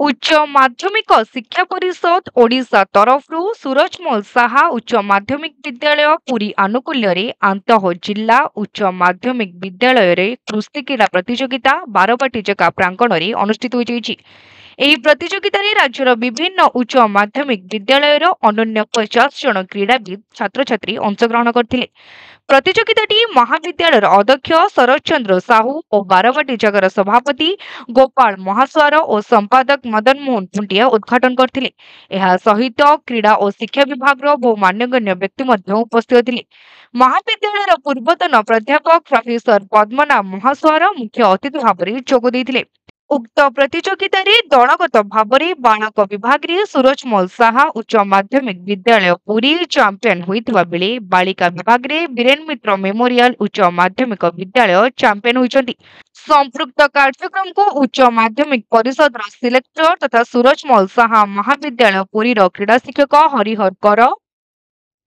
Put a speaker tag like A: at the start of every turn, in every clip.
A: उच्च माध्यमिक शिक्षा परिषद ओडिशा तरफरु सूरजमल साहा उच्च माध्यमिक विद्यालय पुरी आनुकूल्य रे आंतः जिला उच्च माध्यमिक विद्यालय रे कुस्ती क्रीड़ा प्रतियोगिता बारवाटी जका प्रांगण रे अनुष्ठित होईछि। ଏହି ପ୍ରତିଯୋଗିତାରେ ରାଜ୍ୟର ବିଭିନ୍ନ ଉଚ୍ଚ ମାଧ୍ୟମିକ ବିଦ୍ୟାଳୟର ଅନନ୍ୟ 50 ଜଣ କ୍ରୀଡ଼ାବିତ୍ ଛାତ୍ରଛାତ୍ରୀ ଅଂଶଗ୍ରହଣ କରିଥିଲେ। ପ୍ରତିଯୋଗିତାଟି ମହାବିଦ୍ୟାଳୟର ଅଧ୍ୟକ୍ଷ ଶରତ ଚନ୍ଦ୍ର ସାହୁ ଓ ବାରବାଟୀ ଜାଗାର ସଭାପତି ଗୋପାଳ ମହାସ୍ୱାର ଓ ସମ୍ପାଦକ ମଦନ ମୋହନ ଖୁଣ୍ଟିଆ ଉଦ୍ଘାଟନ କରିଥିଲେ। ଏହା ସହିତ କ୍ରୀଡ଼ା ଓ ଶିକ୍ଷା ବିଭାଗର ବହୁ ମାନ୍ୟଗଣ୍ୟ ବ୍ୟକ୍ତି ମଧ୍ୟ ଉପସ୍ଥିତ ଥିଲେ। ମହାବିଦ୍ୟାଳୟର ପୂର୍ବତନ ପ୍ରାଧ୍ୟାପକ ପ୍ରଫେସର ପଦ୍ମନାଭ ମହାସ୍ୱାର ମୁଖ୍ୟ ଅତିଥି ଭାବରେ ଯୋଗ ଦେଇଥିଲେ। उक्त प्रतियोगिता दलगत भाव में बालक विभाग में सूरजमल साहा उच्च माध्यमिक विद्यालय पुरी चैंपियन होइतिबा बेले बालिका विभाग में बीरेन मित्र मेमोरियल उच्च माध्यमिक विद्यालय चैंपियन होइचंती। संपृक्त कार्यक्रम को उच्च माध्यमिक परिषद सिलेक्टर तथा सूरजमल साहा महाविद्यालय पुरी क्रीड़ा शिक्षक हरिहर कर,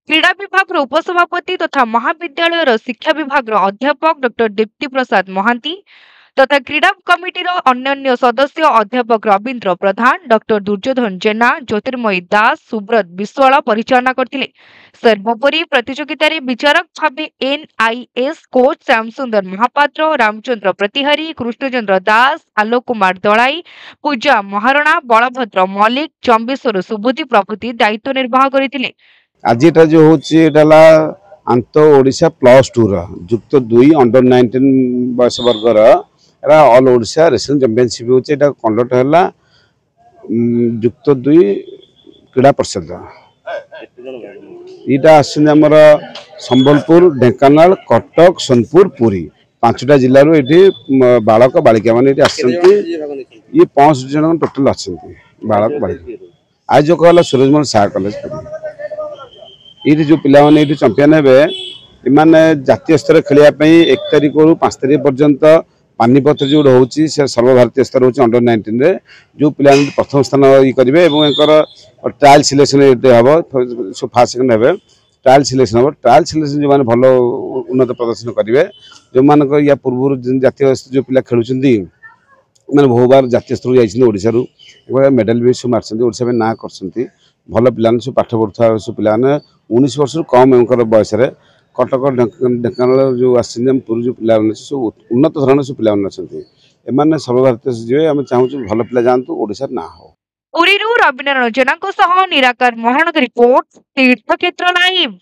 A: क्रीड़ा विभाग उपसभापति तथा महाविद्यालय शिक्षा विभाग अध्यापक डॉक्टर दीप्ति प्रसाद महांती तथा क्रीड़ा कमिटीर अन्य सदस्य अध्यापक रवीन्द्र प्रधान, डॉक्टर दुर्योधन जेना, ज्योतिर्मयी दास, सुब्रत विश्वाल परिचालना करथिले। सर्वोपरि प्रतियोगिता रे विचारक भावे एनआईएस कोच श्यामसुंदर महापात्र, रामचंद्र प्रतिहारी, कृष्णचंद्र दास, आलोक कुमार दलाई, पूजा महारणा, बलभद्र मल्लिक, चंबेश्वर सुबुद्धि प्रभृति दायित्व निर्वाह करथिले।
B: आज जो होची एटाला आंत ओडिशा +2 युक्त 2 अंडर 19 बयस वर्गर ऑल ओडिशा रेसलिंग चैंपियनशिप होचे कंडक्ट हैला युक्त 2 क्रीड़ा परिषद इटा आसन हमर संबलपुर, ढेंकानाल, कटक, सोनपुर, पुरी 5टा जिल्ला रो एठी बालक बालिका माने एठी आसंती। ये 65 जन टोटल आसंती बालक बालिका। आज जो कहला सूरजमल साहा कॉलेज ये जो पिला माने एठी चैंपियन हेबे इमाने जातीय स्तर खेलिया पई 1 तारिख रु 5 तारिख पर्यंत पानीपत जो होची से सर्वभारतीय स्तर होची अंडर 19 रे जो पिला प्रथम स्थान ई करिवे एवं एकर ट्रायल सिलेक्शन हेबो सो फर्स्ट सेकंड हेबे ट्रायल सिलेक्शन हेबो। ट्रायल सिलेक्शन जो माने भलो उन्नत प्रदर्शन करिवे जो मान को या पूर्व जातीय जो पिला खेलुचंदी माने बहु बार जातीय स्तर जाइछन ओडिसा रु एबा मेडल भी सु मारछन ओडिसा में ना करछंती भलो पिला सु पाठ पढुथा सु पिला 19 वर्ष कम एंकर बयस रे कटक ढेंकानाल जो आसिम पुरी जो पिला सब उन्नत धरण सब पिला एमाने सर्वभारतीय जी आम चाहूँ भल पिला जातु ओडिशा ना हो।
A: पुरी रविनारायण जेना निराकार महानगर रिपोर्ट तीर्थक्षेत्र लाइव।